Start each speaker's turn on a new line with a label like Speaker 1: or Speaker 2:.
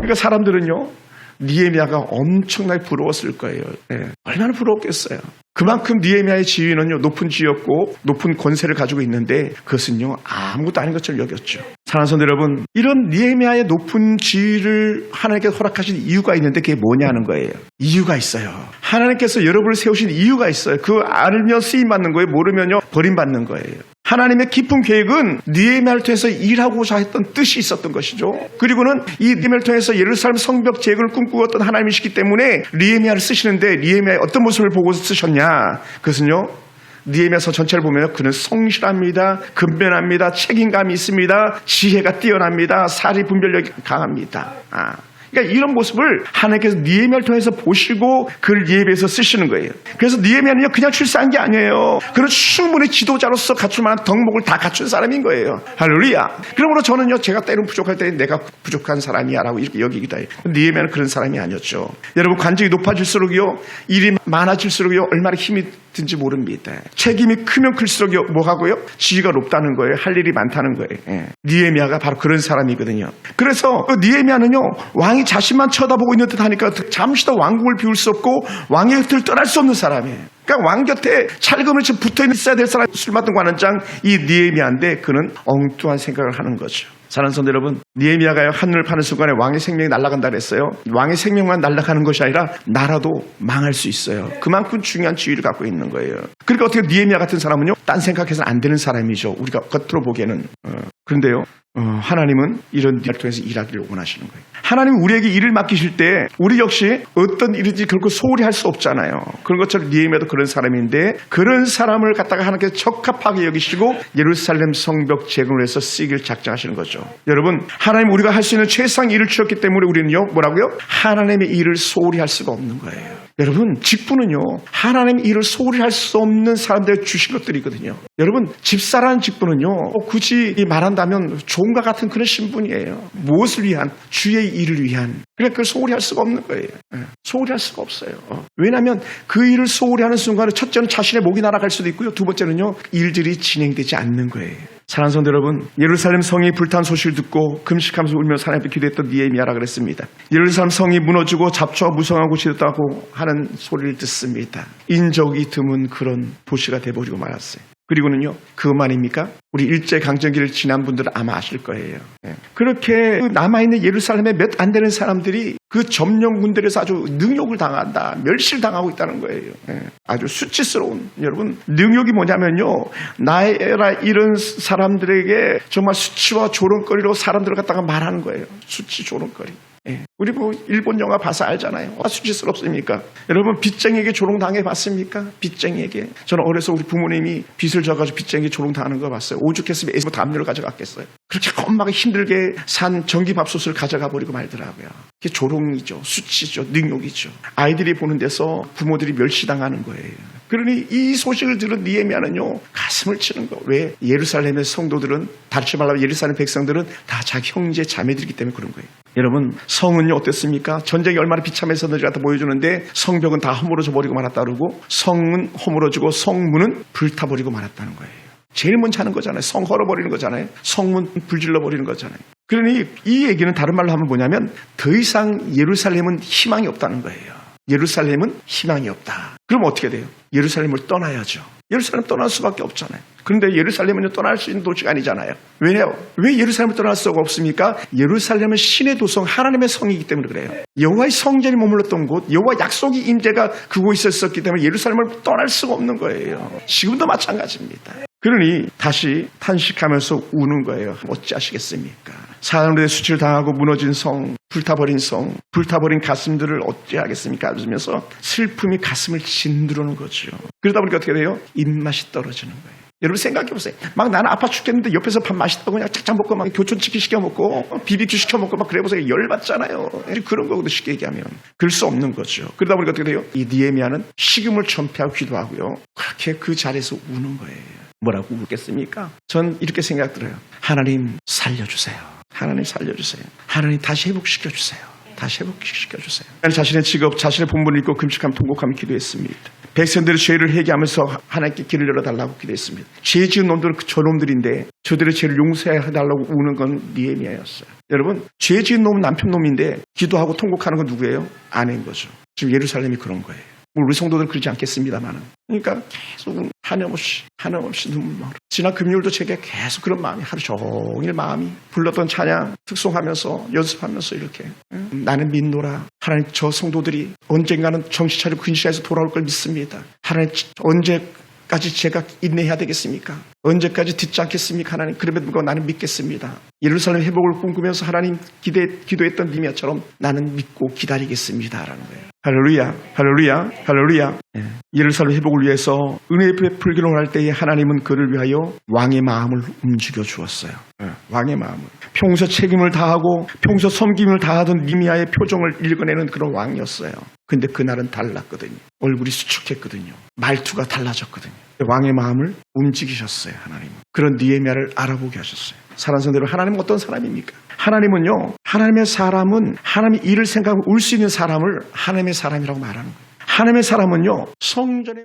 Speaker 1: 그러니까 사람들은요, 느헤미야가 엄청나게 부러웠을 거예요. 얼마나 부러웠겠어요. 그만큼 느헤미야의 지위는요, 높은 지위였고 높은 권세를 가지고 있는데 그것은요, 아무것도 아닌 것처럼 여겼죠. 사랑하는 성도 여러분, 이런 느헤미야의 높은 지위를 하나님께서 허락하신 이유가 있는데 그게 뭐냐는 거예요. 이유가 있어요. 하나님께서 여러분을 세우신 이유가 있어요. 그 알면 쓰임받는 거예요. 모르면요, 버림받는 거예요. 하나님의 깊은 계획은 느헤미야를 통해서 일하고자 했던 뜻이 있었던 것이죠. 그리고는 이 느헤미야를 통해서 예루살렘 성벽 재건을 꿈꾸었던 하나님이시기 때문에 느헤미야를 쓰시는데 느헤미야의 어떤 모습을 보고 쓰셨냐? 그것은요, 느헤미야서 전체를 보면 그는 성실합니다. 근면합니다. 책임감이 있습니다. 지혜가 뛰어납니다. 사리 분별력이 강합니다. 그러니까 이런 모습을 하나님께서 느헤미야를 통해서 보시고 그를 예배해서 쓰시는 거예요. 그래서 느헤미야는요, 그냥 출세한 게 아니에요. 그는 충분히 지도자로서 갖출 만한 덕목을 다 갖춘 사람인 거예요. 할렐루야. 그러므로 저는요, 제가 때론 부족할 때 내가 부족한 사람이야 라고 이렇게 여기기도 해요. 느헤미야는 그런 사람이 아니었죠. 여러분, 관직이 높아질수록요, 일이 많아질수록요, 얼마나 힘이 든지 모릅니다. 책임이 크면 클수록요, 뭐 하고요? 지위가 높다는 거예요. 할 일이 많다는 거예요. 느헤미야가 바로 그런 사람이거든요. 그래서 느헤미야는요, 왕이 자신만 쳐다보고 있는 듯 하니까 잠시도 왕궁을 비울 수 없고 왕의 곁을 떠날 수 없는 사람이에요. 그러니까 왕 곁에 찰금을치 붙어 있어야 될 사람, 술 맡은 관원장 이 느헤미야인데 그는 엉뚱한 생각을 하는 거죠. 사랑하는 성도 여러분, 느헤미야가요, 한눈을 파는 순간에 왕의 생명이 날아간다 그랬어요. 왕의 생명만 날아가는 것이 아니라 나라도 망할 수 있어요. 그만큼 중요한 지위를 갖고 있는 거예요. 그러니까 어떻게 느헤미야 같은 사람은요, 딴 생각해서는 안 되는 사람이죠. 우리가 겉으로 보기에는. 그런데요, 하나님은 이런 일을 통해서 일하기를 원하시는 거예요. 하나님은 우리에게 일을 맡기실 때 우리 역시 어떤 일인지 결코 소홀히 할 수 없잖아요. 그런 것처럼 느헤미야도 그런 사람인데 그런 사람을 갖다가 하나님께서 적합하게 여기시고 예루살렘 성벽 재건을 해서 쓰기를 작정하시는 거죠. 여러분, 하나님 우리가 할 수 있는 최상의 일을 주셨기 때문에 우리는요, 뭐라고요? 하나님의 일을 소홀히 할 수가 없는 거예요. 여러분, 직분은요, 하나님의 일을 소홀히 할 수 없는 사람들에게 주신 것들이거든요. 여러분, 집사라는 직분은요, 굳이 말한다면 종과 같은 그런 신분이에요. 무엇을 위한? 주의 일을 위한. 그러니까 그걸 소홀히 할 수가 없는 거예요. 소홀히 할 수가 없어요. 왜냐하면 그 일을 소홀히 하는 순간에 첫째는 자신의 목이 날아갈 수도 있고요. 두 번째는요, 일들이 진행되지 않는 거예요. 사랑하는 성도 여러분, 예루살렘 성이 불탄 소식을 듣고 금식하면서 울며 하나님 앞에 기도했던 느헤미야라 그랬습니다. 예루살렘 성이 무너지고 잡초가 무성한 곳이 됐다고 하는 소리를 듣습니다. 인적이 드문 그런 도시가 돼버리고 말았어요. 그리고는요, 그것만입니까? 우리 일제강점기를 지난 분들은 아마 아실 거예요. 그렇게 남아있는 예루살렘에 몇 안 되는 사람들이 그 점령군들에서 아주 능욕을 당한다, 멸시를 당하고 있다는 거예요. 아주 수치스러운, 여러분, 능욕이 뭐냐면요, 나에라 이런 사람들에게 정말 수치와 조롱거리로 사람들을 갖다가 말하는 거예요. 수치, 조롱거리. 우리 뭐 일본 영화 봐서 알잖아요. 수치스럽습니까? 여러분, 빚쟁이에게 조롱당해 봤습니까? 빚쟁이에게. 저는 어려서 우리 부모님이 빚을 져가지고 빚쟁이에게 조롱당하는 거 봤어요. 오죽했으면 애써 담요를 가져갔겠어요. 그렇게 겁나게 힘들게 산 전기밥솥을 가져가 버리고 말더라고요. 그게 조롱이죠. 수치죠. 능욕이죠. 아이들이 보는 데서 부모들이 멸시당하는 거예요. 그러니 이 소식을 들은 느헤미야는요, 가슴을 치는 거. 왜? 예루살렘의 성도들은, 다르지 말라면 예루살렘 백성들은 다 자기 형제 자매들이기 때문에 그런 거예요. 여러분, 성은요 어땠습니까? 전쟁이 얼마나 비참했었는지 갖다 보여주는데 성벽은 다 허물어져 버리고 말았다 그러고 성은 허물어지고 성문은 불타버리고 말았다는 거예요. 제일 먼저 하는 거잖아요. 성 헐어버리는 거잖아요. 성문 불질러버리는 거잖아요. 그러니 이 얘기는 다른 말로 하면 뭐냐면 더 이상 예루살렘은 희망이 없다는 거예요. 예루살렘은 희망이 없다. 그럼 어떻게 돼요? 예루살렘을 떠나야죠. 예루살렘 떠날 수밖에 없잖아요. 그런데 예루살렘은 떠날 수 있는 도시가 아니잖아요. 왜요? 왜 예루살렘을 떠날 수가 없습니까? 예루살렘은 신의 도성, 하나님의 성이기 때문에 그래요. 여호와의 성전이 머물렀던 곳, 여호와 약속의 임재가 그곳에 있었기 때문에 예루살렘을 떠날 수가 없는 거예요. 지금도 마찬가지입니다. 그러니 다시 탄식하면서 우는 거예요. 어찌하시겠습니까? 사람들의 수치를 당하고 무너진 성, 불타버린 성, 불타버린 가슴들을 어찌하겠습니까? 하면서 슬픔이 가슴을 짓누르는 거죠. 그러다 보니까 어떻게 돼요? 입맛이 떨어지는 거예요. 여러분 생각해보세요. 막 나는 아파 죽겠는데 옆에서 밥 맛있다고 그냥 착착 먹고 막 교촌치킨 시켜 먹고 비비큐 시켜 먹고 막 그래보세요. 열받잖아요. 그런 거거든, 쉽게 얘기하면. 그럴 수 없는 거죠. 그러다 보니까 어떻게 돼요? 이 느헤미야는 식음을 전폐하고 기도하고요. 그렇게 그 자리에서 우는 거예요. 뭐라고 울겠습니까? 전 이렇게 생각 들어요. 하나님 살려주세요. 하나님 살려주세요. 하나님 다시 회복시켜주세요. 다시 회복시켜주세요. 자신의 직업, 자신의 본분을 잊고 금식하며 통곡하며 기도했습니다. 백성들의 죄를 회개하면서 하나님께 길을 열어달라고 기도했습니다. 죄 지은 놈들은 저놈들인데 저들의 죄를 용서해달라고 우는 건 느헤미야였어요. 여러분, 죄 지은 놈은 남편 놈인데 기도하고 통곡하는 건 누구예요? 아내인 거죠. 지금 예루살렘이 그런 거예요. 우리 성도들은 그러지 않겠습니다만은. 그러니까 계속 한없이 눈물로. 지난 금요일도 제게 계속 그런 마음이 하루 종일 마음이 불렀던 찬양 특송하면서 연습하면서 이렇게 나는 믿노라. 하나님 저 성도들이 언젠가는 정신 차리고 근시해서 돌아올 걸 믿습니다. 하나님 언제까지 제가 인내해야 되겠습니까? 언제까지 듣지 않겠습니까? 하나님 그럼에도 불구하고 나는 믿겠습니다. 예루살렘 회복을 꿈꾸면서 하나님 기도했던 니미야처럼 나는 믿고 기다리겠습니다라는 거예요. 할렐루야, 할렐루야, 할렐루야. 예루살렘 회복을 위해서 은혜 베풀기를 원할 때에 하나님은 그를 위하여 왕의 마음을 움직여 주었어요. 왕의 마음을. 평소 책임을 다하고 평소 섬김을 다하던 니미야의 표정을 읽어내는 그런 왕이었어요. 근데 그날은 달랐거든요. 얼굴이 수축했거든요. 말투가 달라졌거든요. 왕의 마음을 움직이셨어요. 하나님은. 그런 느헤미야를 알아보게 하셨어요. 사랑하는 성도 여러분, 하나님은 어떤 사람입니까? 하나님은요, 하나님의 사람은 하나님의 일을 생각하고 울 수 있는 사람을 하나님의 사람이라고 말하는 거예요. 하나님의 사람은요, 성전에